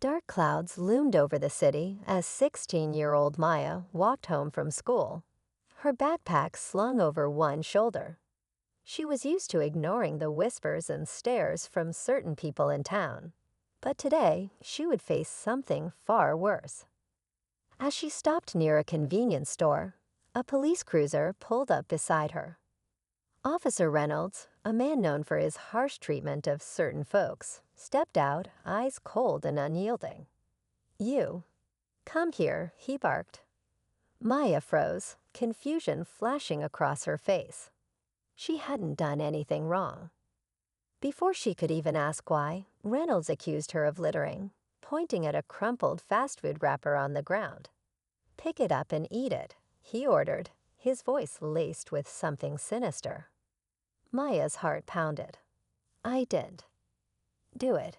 Dark clouds loomed over the city as 16-year-old Maya walked home from school, her backpack slung over one shoulder. She was used to ignoring the whispers and stares from certain people in town, but today she would face something far worse. As she stopped near a convenience store, a police cruiser pulled up beside her. Officer Reynolds, a man known for his harsh treatment of certain folks, stepped out, eyes cold and unyielding. "You, come here," he barked. Maya froze, confusion flashing across her face. She hadn't done anything wrong. Before she could even ask why, Reynolds accused her of littering, pointing at a crumpled fast food wrapper on the ground. "Pick it up and eat it," he ordered, his voice laced with something sinister. Maya's heart pounded. "I didn't. Do it."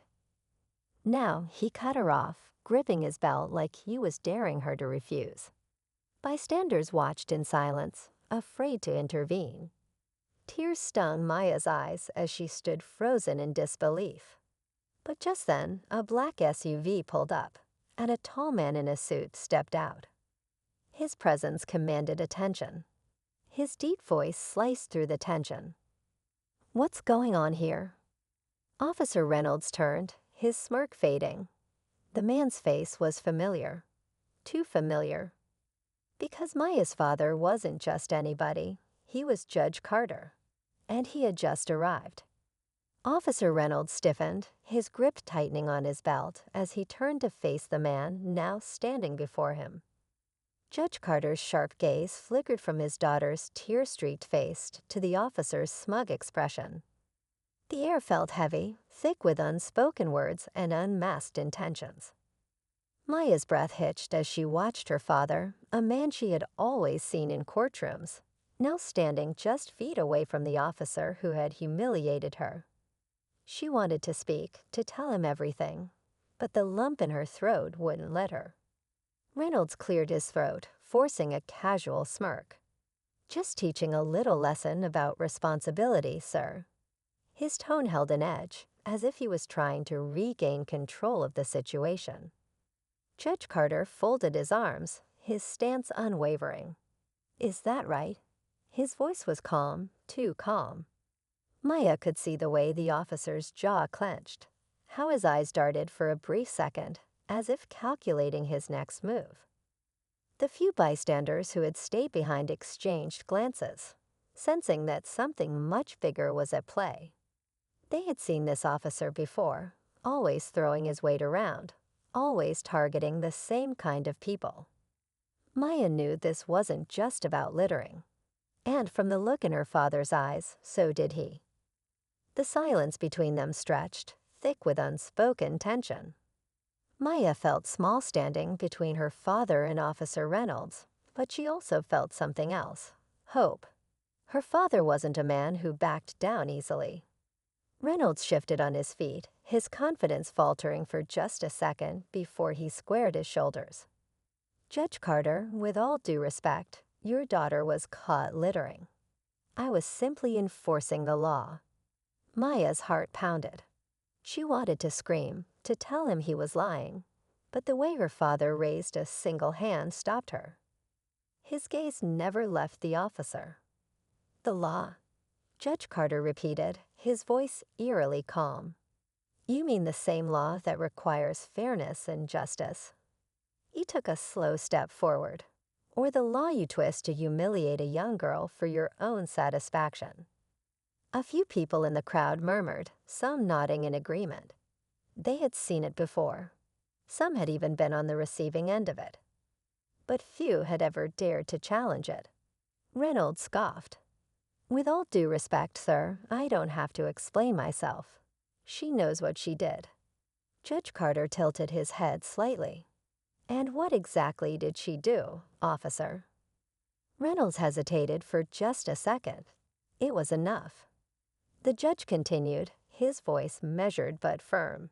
Now he cut her off, gripping his belt like he was daring her to refuse. Bystanders watched in silence, afraid to intervene. Tears stung Maya's eyes as she stood frozen in disbelief. But just then, a black SUV pulled up, and a tall man in a suit stepped out. His presence commanded attention. His deep voice sliced through the tension. "What's going on here?" Officer Reynolds turned, his smirk fading. The man's face was familiar. Too familiar. Because Maya's father wasn't just anybody. He was Judge Carter, and he had just arrived. Officer Reynolds stiffened, his grip tightening on his belt as he turned to face the man now standing before him. Judge Carter's sharp gaze flickered from his daughter's tear-streaked face to the officer's smug expression. The air felt heavy, thick with unspoken words and unmasked intentions. Maya's breath hitched as she watched her father, a man she had always seen in courtrooms, now standing just feet away from the officer who had humiliated her. She wanted to speak, to tell him everything, but the lump in her throat wouldn't let her. Reynolds cleared his throat, forcing a casual smirk. "Just teaching a little lesson about responsibility, sir." His tone held an edge, as if he was trying to regain control of the situation. Judge Carter folded his arms, his stance unwavering. "Is that right?" His voice was calm, too calm. Maya could see the way the officer's jaw clenched, how his eyes darted for a brief second, as if calculating his next move. The few bystanders who had stayed behind exchanged glances, sensing that something much bigger was at play. They had seen this officer before, always throwing his weight around, always targeting the same kind of people. Maya knew this wasn't just about littering, and from the look in her father's eyes, so did he. The silence between them stretched, thick with unspoken tension. Maya felt small standing between her father and Officer Reynolds, but she also felt something else, hope. Her father wasn't a man who backed down easily. Reynolds shifted on his feet, his confidence faltering for just a second before he squared his shoulders. "Judge Carter, with all due respect, your daughter was caught littering. I was simply enforcing the law." Maya's heart pounded. She wanted to scream, to tell him he was lying, but the way her father raised a single hand stopped her. His gaze never left the officer. "The law," Judge Carter repeated, his voice eerily calm. "You mean the same law that requires fairness and justice." He took a slow step forward. "Or the law you twist to humiliate a young girl for your own satisfaction." A few people in the crowd murmured, some nodding in agreement. They had seen it before. Some had even been on the receiving end of it. But few had ever dared to challenge it. Reynolds scoffed. "With all due respect, sir, I don't have to explain myself. She knows what she did." Judge Carter tilted his head slightly. "And what exactly did she do, officer?" Reynolds hesitated for just a second. It was enough. The judge continued, his voice measured but firm.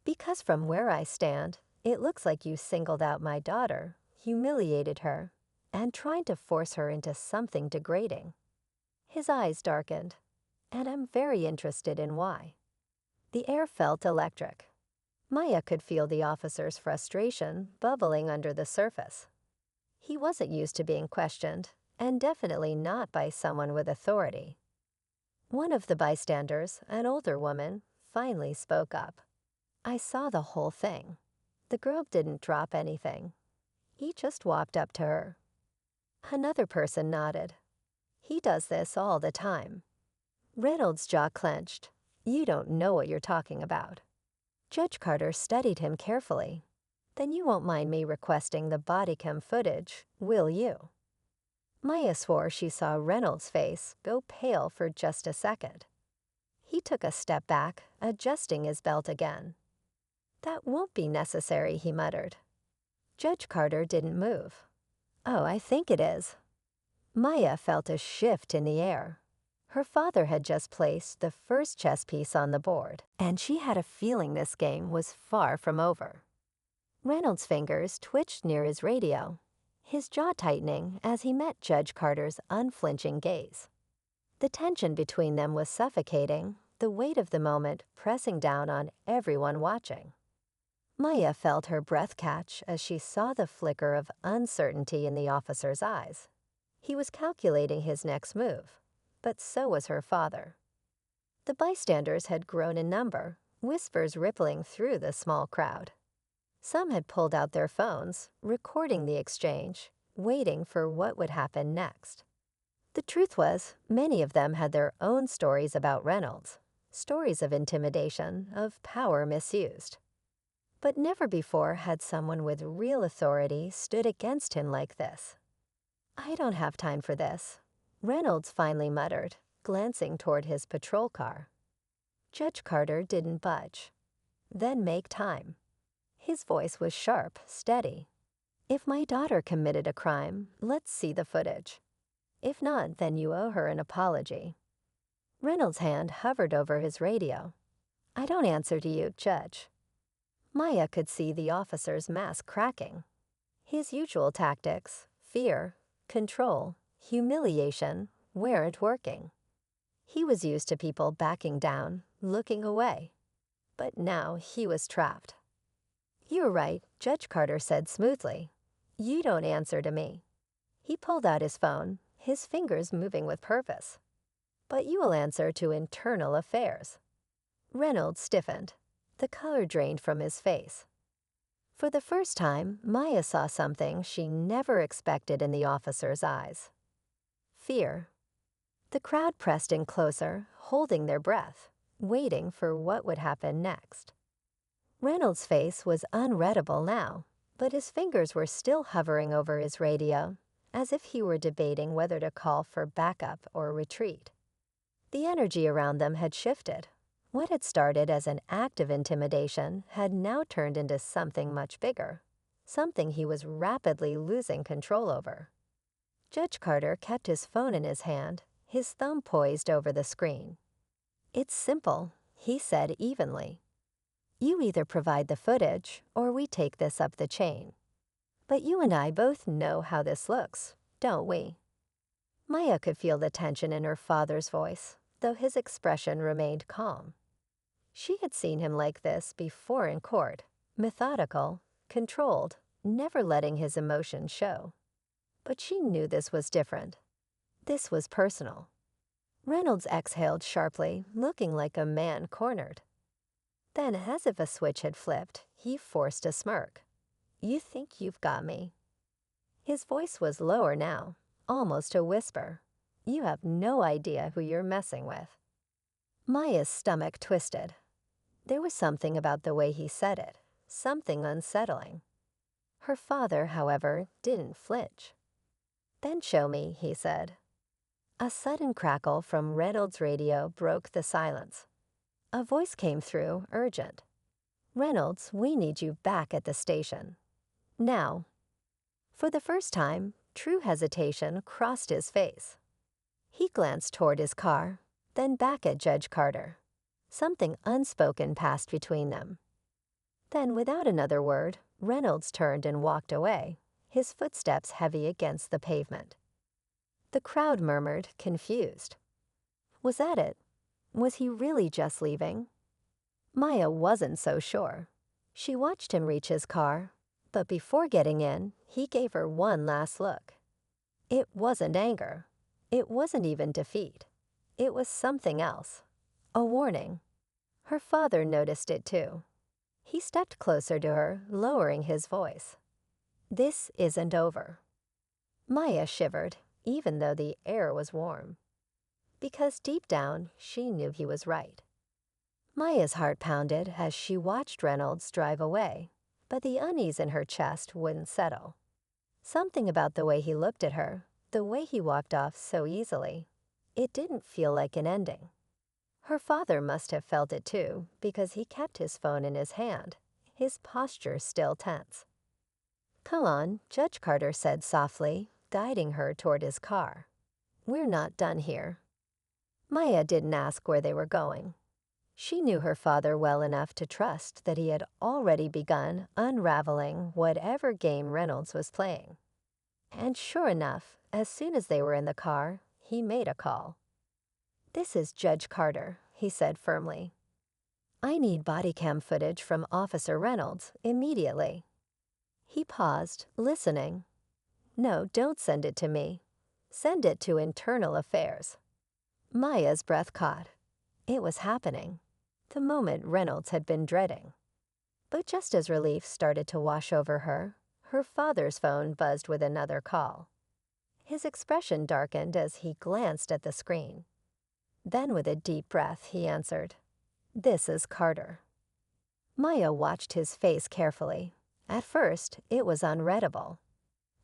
"Because from where I stand, it looks like you singled out my daughter, humiliated her, and tried to force her into something degrading." His eyes darkened, and I'm very interested in why. The air felt electric. Maya could feel the officer's frustration bubbling under the surface. He wasn't used to being questioned, and definitely not by someone with authority. One of the bystanders, an older woman, finally spoke up. "I saw the whole thing. The girl didn't drop anything. He just walked up to her." Another person nodded. "He does this all the time." Reynolds' jaw clenched. "You don't know what you're talking about." Judge Carter studied him carefully. "Then you won't mind me requesting the body cam footage, will you?" Maya swore she saw Reynolds' face go pale for just a second. He took a step back, adjusting his belt again. "That won't be necessary," he muttered. Judge Carter didn't move. "Oh, I think it is." Maya felt a shift in the air. Her father had just placed the first chess piece on the board, and she had a feeling this game was far from over. Reynolds' fingers twitched near his radio, his jaw tightening as he met Judge Carter's unflinching gaze. The tension between them was suffocating, the weight of the moment pressing down on everyone watching. Maya felt her breath catch as she saw the flicker of uncertainty in the officer's eyes. He was calculating his next move, but so was her father. The bystanders had grown in number, whispers rippling through the small crowd. Some had pulled out their phones, recording the exchange, waiting for what would happen next. The truth was, many of them had their own stories about Reynolds, stories of intimidation, of power misused. But never before had someone with real authority stood against him like this. "I don't have time for this," Reynolds finally muttered, glancing toward his patrol car. Judge Carter didn't budge. "Then make time." His voice was sharp, steady. "If my daughter committed a crime, let's see the footage. If not, then you owe her an apology." Reynolds' hand hovered over his radio. "I don't answer to you, Judge." Maya could see the officer's mask cracking. His usual tactics, fear, control, humiliation, weren't working. He was used to people backing down, looking away. But now he was trapped. "You're right," Judge Carter said smoothly. "You don't answer to me." He pulled out his phone, his fingers moving with purpose. "But you will answer to internal affairs." Reynolds stiffened. The color drained from his face. For the first time, Maya saw something she never expected in the officer's eyes. Fear. The crowd pressed in closer, holding their breath, waiting for what would happen next. Reynolds' face was unreadable now, but his fingers were still hovering over his radio, as if he were debating whether to call for backup or retreat. The energy around them had shifted. What had started as an act of intimidation had now turned into something much bigger, something he was rapidly losing control over. Judge Carter kept his phone in his hand, his thumb poised over the screen. "It's simple," he said evenly. "You either provide the footage or we take this up the chain. But you and I both know how this looks, don't we?" Maya could feel the tension in her father's voice, though his expression remained calm. She had seen him like this before in court, methodical, controlled, never letting his emotions show. But she knew this was different. This was personal. Reynolds exhaled sharply, looking like a man cornered. Then, as if a switch had flipped, he forced a smirk. "You think you've got me." His voice was lower now, almost a whisper. "You have no idea who you're messing with." Maya's stomach twisted. There was something about the way he said it, something unsettling. Her father, however, didn't flinch. "Then show me," he said. A sudden crackle from Reynolds' radio broke the silence. A voice came through, urgent. "Reynolds, we need you back at the station. Now." For the first time, true hesitation crossed his face. He glanced toward his car, then back at Judge Carter. Something unspoken passed between them. Then, without another word, Reynolds turned and walked away, his footsteps heavy against the pavement. The crowd murmured, confused. Was that it? Was he really just leaving? Maya wasn't so sure. She watched him reach his car, but before getting in, he gave her one last look. It wasn't anger. It wasn't even defeat. It was something else. A warning. Her father noticed it too. He stepped closer to her, lowering his voice. "This isn't over." Maya shivered, even though the air was warm. Because deep down, she knew he was right. Maya's heart pounded as she watched Reynolds drive away, but the unease in her chest wouldn't settle. Something about the way he looked at her, the way he walked off so easily, it didn't feel like an ending. Her father must have felt it too, because he kept his phone in his hand, his posture still tense. "Come on," Judge Carter said softly, guiding her toward his car. "We're not done here." Maya didn't ask where they were going. She knew her father well enough to trust that he had already begun unraveling whatever game Reynolds was playing. And sure enough, as soon as they were in the car, he made a call. "This is Judge Carter," he said firmly. "I need body cam footage from Officer Reynolds immediately." He paused, listening. "No, don't send it to me. Send it to Internal Affairs." Maya's breath caught. It was happening. The moment Reynolds had been dreading. But just as relief started to wash over her, her father's phone buzzed with another call. His expression darkened as he glanced at the screen. Then with a deep breath, he answered, "This is Carter." Maya watched his face carefully. At first, it was unreadable.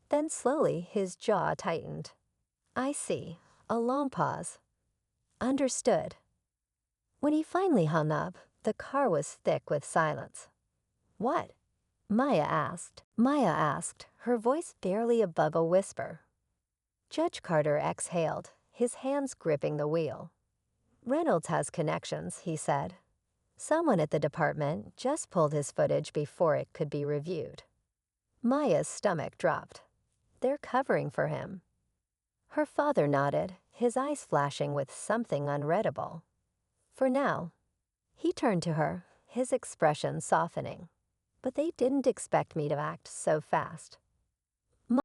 Then slowly, his jaw tightened. "I see." A long pause. "Understood." When he finally hung up, the car was thick with silence. "What?" Maya asked, her voice barely above a whisper. Judge Carter exhaled, his hands gripping the wheel. "Reynolds has connections," he said. "Someone at the department just pulled his footage before it could be reviewed." Maya's stomach dropped. "They're covering for him." Her father nodded, his eyes flashing with something unreadable. "For now." He turned to her, his expression softening. "But they didn't expect me to act so fast."